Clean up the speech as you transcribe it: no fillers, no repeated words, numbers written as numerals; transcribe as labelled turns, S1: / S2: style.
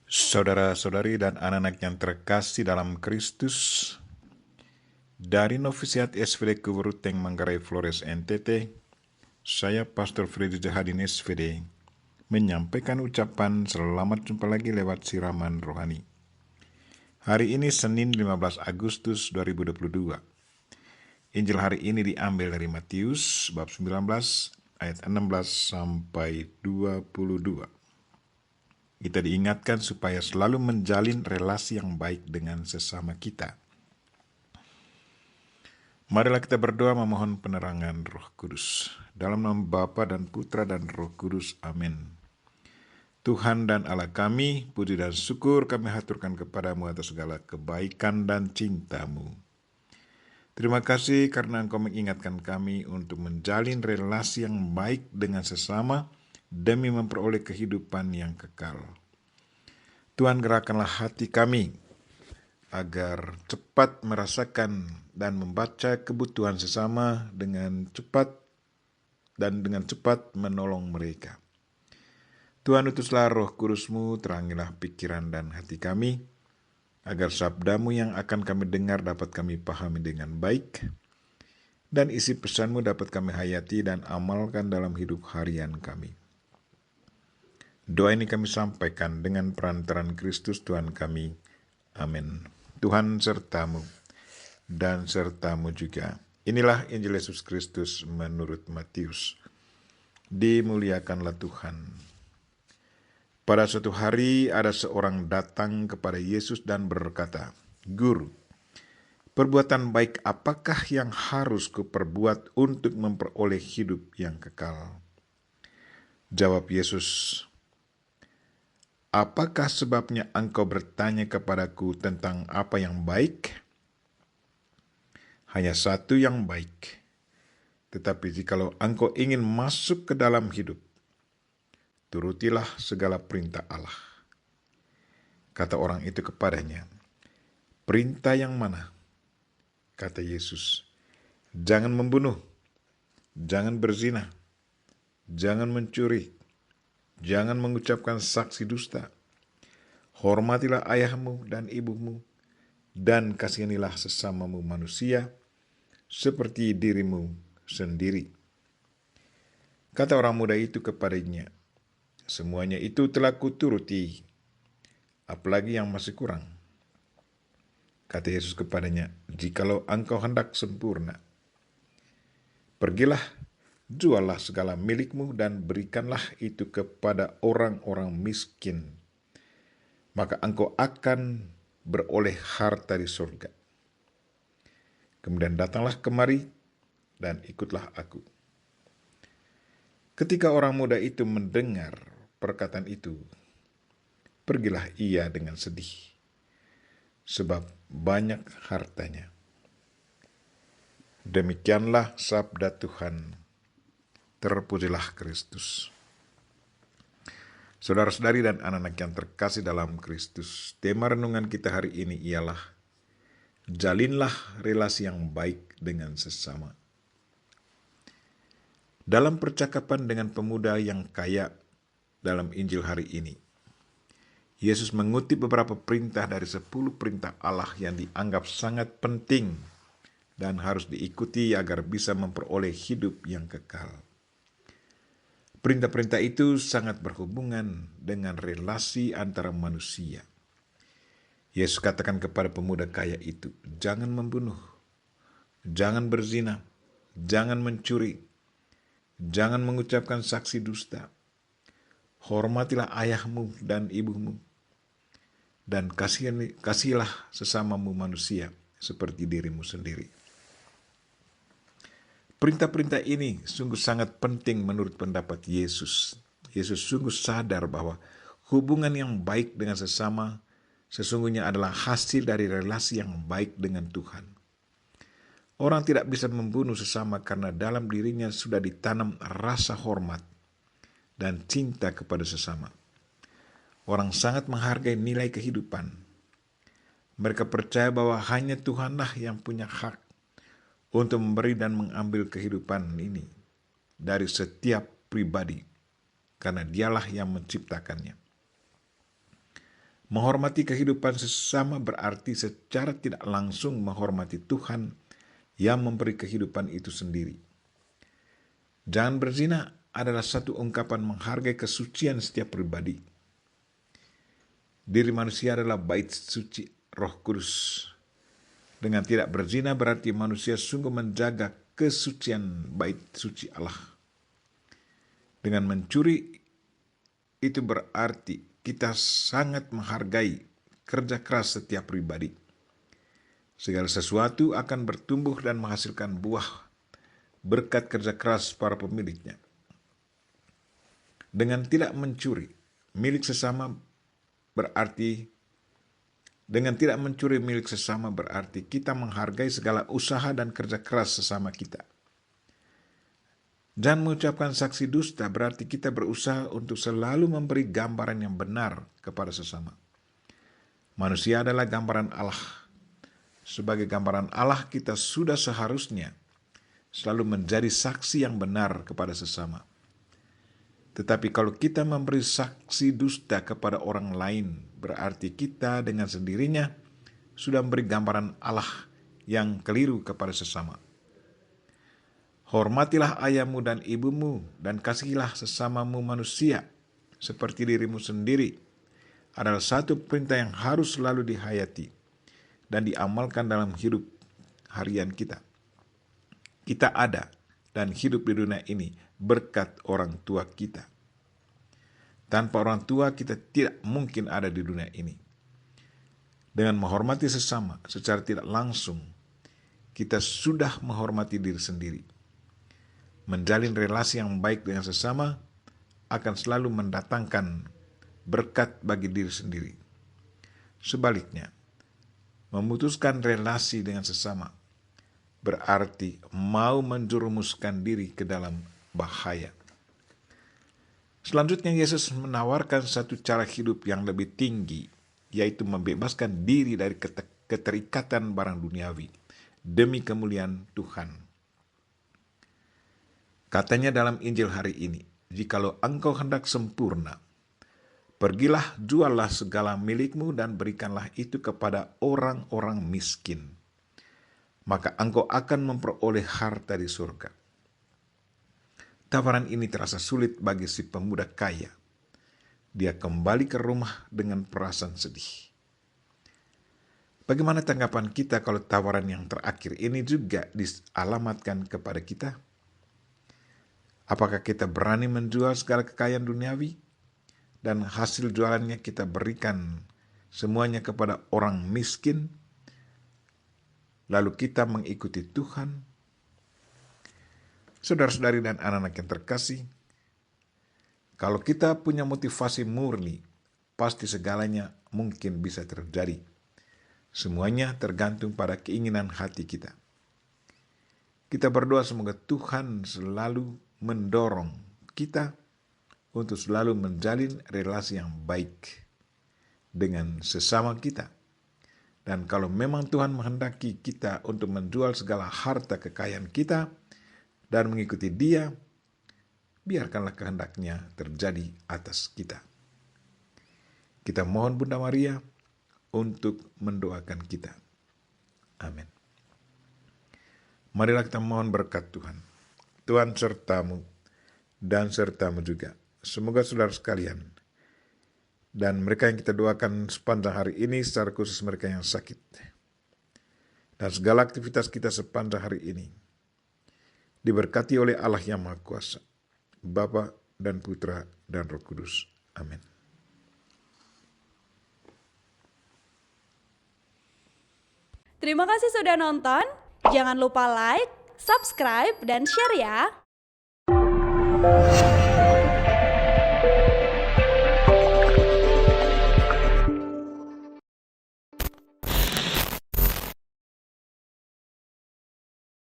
S1: Saudara-saudari dan anak-anak yang terkasih dalam Kristus, dari Novisiat SVD Kuburuteng Manggarai Flores NTT, saya Pastor Freddy Jahadin SVD menyampaikan ucapan selamat jumpa lagi lewat siraman rohani. Hari ini Senin 15 Agustus 2022. Injil hari ini diambil dari Matius bab 19 ayat 16 sampai 22. Kita diingatkan supaya selalu menjalin relasi yang baik dengan sesama kita. Marilah kita berdoa memohon penerangan Roh Kudus. Dalam nama Bapa dan Putra dan Roh Kudus. Amin. Tuhan dan Allah kami, puji dan syukur kami haturkan kepadamu atas segala kebaikan dan cinta-Mu. Terima kasih karena Engkau mengingatkan kami untuk menjalin relasi yang baik dengan sesama demi memperoleh kehidupan yang kekal. Tuhan, gerakkanlah hati kami agar cepat merasakan dan membaca kebutuhan sesama dengan cepat menolong mereka. Tuhan, utuslah Roh Kudus-Mu, terangilah pikiran dan hati kami, agar sabda-Mu yang akan kami dengar dapat kami pahami dengan baik, dan isi pesan-Mu dapat kami hayati dan amalkan dalam hidup harian kami. Doa ini kami sampaikan dengan perantaran Kristus Tuhan kami. Amin. Tuhan sertamu dan sertamu juga. Inilah Injil Yesus Kristus menurut Matius. Dimuliakanlah Tuhan. Pada suatu hari ada seorang datang kepada Yesus dan berkata, "Guru, perbuatan baik apakah yang harus kuperbuat untuk memperoleh hidup yang kekal?" Jawab Yesus, "Apakah sebabnya engkau bertanya kepadaku tentang apa yang baik? Hanya satu yang baik. Tetapi jikalau engkau ingin masuk ke dalam hidup, turutilah segala perintah Allah." Kata orang itu kepadanya, "Perintah yang mana?" Kata Yesus, "Jangan membunuh, jangan berzina, jangan mencuri, jangan mengucapkan saksi dusta, hormatilah ayahmu dan ibumu, dan kasihanilah sesamamu manusia seperti dirimu sendiri." Kata orang muda itu kepadanya, "Semuanya itu telah kuturuti, apalagi yang masih kurang?" Kata Yesus kepadanya, "Jikalau engkau hendak sempurna, pergilah, juallah segala milikmu dan berikanlah itu kepada orang-orang miskin, maka engkau akan beroleh harta di surga. Kemudian datanglah kemari dan ikutlah aku." Ketika orang muda itu mendengar perkataan itu, pergilah ia dengan sedih, sebab banyak hartanya. Demikianlah sabda Tuhan. Terpujilah Kristus. Saudara-saudari dan anak-anak yang terkasih dalam Kristus, tema renungan kita hari ini ialah jalinlah relasi yang baik dengan sesama. Dalam percakapan dengan pemuda yang kaya dalam Injil hari ini, Yesus mengutip beberapa perintah dari 10 perintah Allah yang dianggap sangat penting dan harus diikuti agar bisa memperoleh hidup yang kekal. Perintah-perintah itu sangat berhubungan dengan relasi antara manusia. Yesus katakan kepada pemuda kaya itu, "Jangan membunuh, jangan berzina, jangan mencuri, jangan mengucapkan saksi dusta, hormatilah ayahmu dan ibumu, dan kasihilah sesamamu manusia seperti dirimu sendiri." Perintah-perintah ini sungguh sangat penting menurut pendapat Yesus. Yesus sungguh sadar bahwa hubungan yang baik dengan sesama sesungguhnya adalah hasil dari relasi yang baik dengan Tuhan. Orang tidak bisa membunuh sesama karena dalam dirinya sudah ditanam rasa hormat dan cinta kepada sesama. Orang sangat menghargai nilai kehidupan. Mereka percaya bahwa hanya Tuhanlah yang punya hak untuk memberi dan mengambil kehidupan ini dari setiap pribadi, karena Dialah yang menciptakannya. Menghormati kehidupan sesama berarti secara tidak langsung menghormati Tuhan yang memberi kehidupan itu sendiri. Jangan berzina adalah satu ungkapan menghargai kesucian setiap pribadi. Diri manusia adalah bait suci Roh Kudus. Dengan tidak berzina berarti manusia sungguh menjaga kesucian bait suci Allah. Dengan mencuri itu berarti kita sangat menghargai kerja keras setiap pribadi. Segala sesuatu akan bertumbuh dan menghasilkan buah berkat kerja keras para pemiliknya. Dengan tidak mencuri milik sesama berarti kita menghargai segala usaha dan kerja keras sesama kita. Jangan mengucapkan saksi dusta berarti kita berusaha untuk selalu memberi gambaran yang benar kepada sesama. Manusia adalah gambaran Allah. Sebagai gambaran Allah, kita sudah seharusnya selalu menjadi saksi yang benar kepada sesama. Tetapi kalau kita memberi saksi dusta kepada orang lain, berarti kita dengan sendirinya sudah memberi gambaran Allah yang keliru kepada sesama. Hormatilah ayahmu dan ibumu dan kasihilah sesamamu manusia seperti dirimu sendiri adalah satu perintah yang harus selalu dihayati dan diamalkan dalam hidup harian kita. Kita ada dan hidup di dunia ini berkat orang tua kita. Tanpa orang tua kita tidak mungkin ada di dunia ini. Dengan menghormati sesama secara tidak langsung, kita sudah menghormati diri sendiri. Menjalin relasi yang baik dengan sesama akan selalu mendatangkan berkat bagi diri sendiri. Sebaliknya, memutuskan relasi dengan sesama berarti mau menjerumuskan diri ke dalam bahaya. Selanjutnya, Yesus menawarkan satu cara hidup yang lebih tinggi, yaitu membebaskan diri dari keterikatan barang duniawi demi kemuliaan Tuhan. Katanya dalam Injil hari ini, jikalau engkau hendak sempurna, pergilah juallah segala milikmu dan berikanlah itu kepada orang-orang miskin. Maka engkau akan memperoleh harta di surga. Tawaran ini terasa sulit bagi si pemuda kaya. Dia kembali ke rumah dengan perasaan sedih. Bagaimana tanggapan kita kalau tawaran yang terakhir ini juga dialamatkan kepada kita? Apakah kita berani menjual segala kekayaan duniawi dan hasil jualannya kita berikan semuanya kepada orang miskin, lalu kita mengikuti Tuhan? Saudara-saudari dan anak-anak yang terkasih, kalau kita punya motivasi murni, pasti segalanya mungkin bisa terjadi. Semuanya tergantung pada keinginan hati kita. Kita berdoa semoga Tuhan selalu mendorong kita untuk selalu menjalin relasi yang baik dengan sesama kita. Dan kalau memang Tuhan menghendaki kita untuk menjual segala harta kekayaan kita dan mengikuti Dia, biarkanlah kehendaknya terjadi atas kita. Kita mohon Bunda Maria untuk mendoakan kita. Amin. Marilah kita mohon berkat Tuhan. Tuhan sertamu dan sertamu juga. Semoga saudara sekalian dan mereka yang kita doakan sepanjang hari ini, secara khusus mereka yang sakit, dan segala aktivitas kita sepanjang hari ini diberkati oleh Allah yang Maha Kuasa, Bapa dan Putra dan Roh Kudus. Amin.
S2: Terima kasih sudah nonton. Jangan lupa like, subscribe, dan share ya.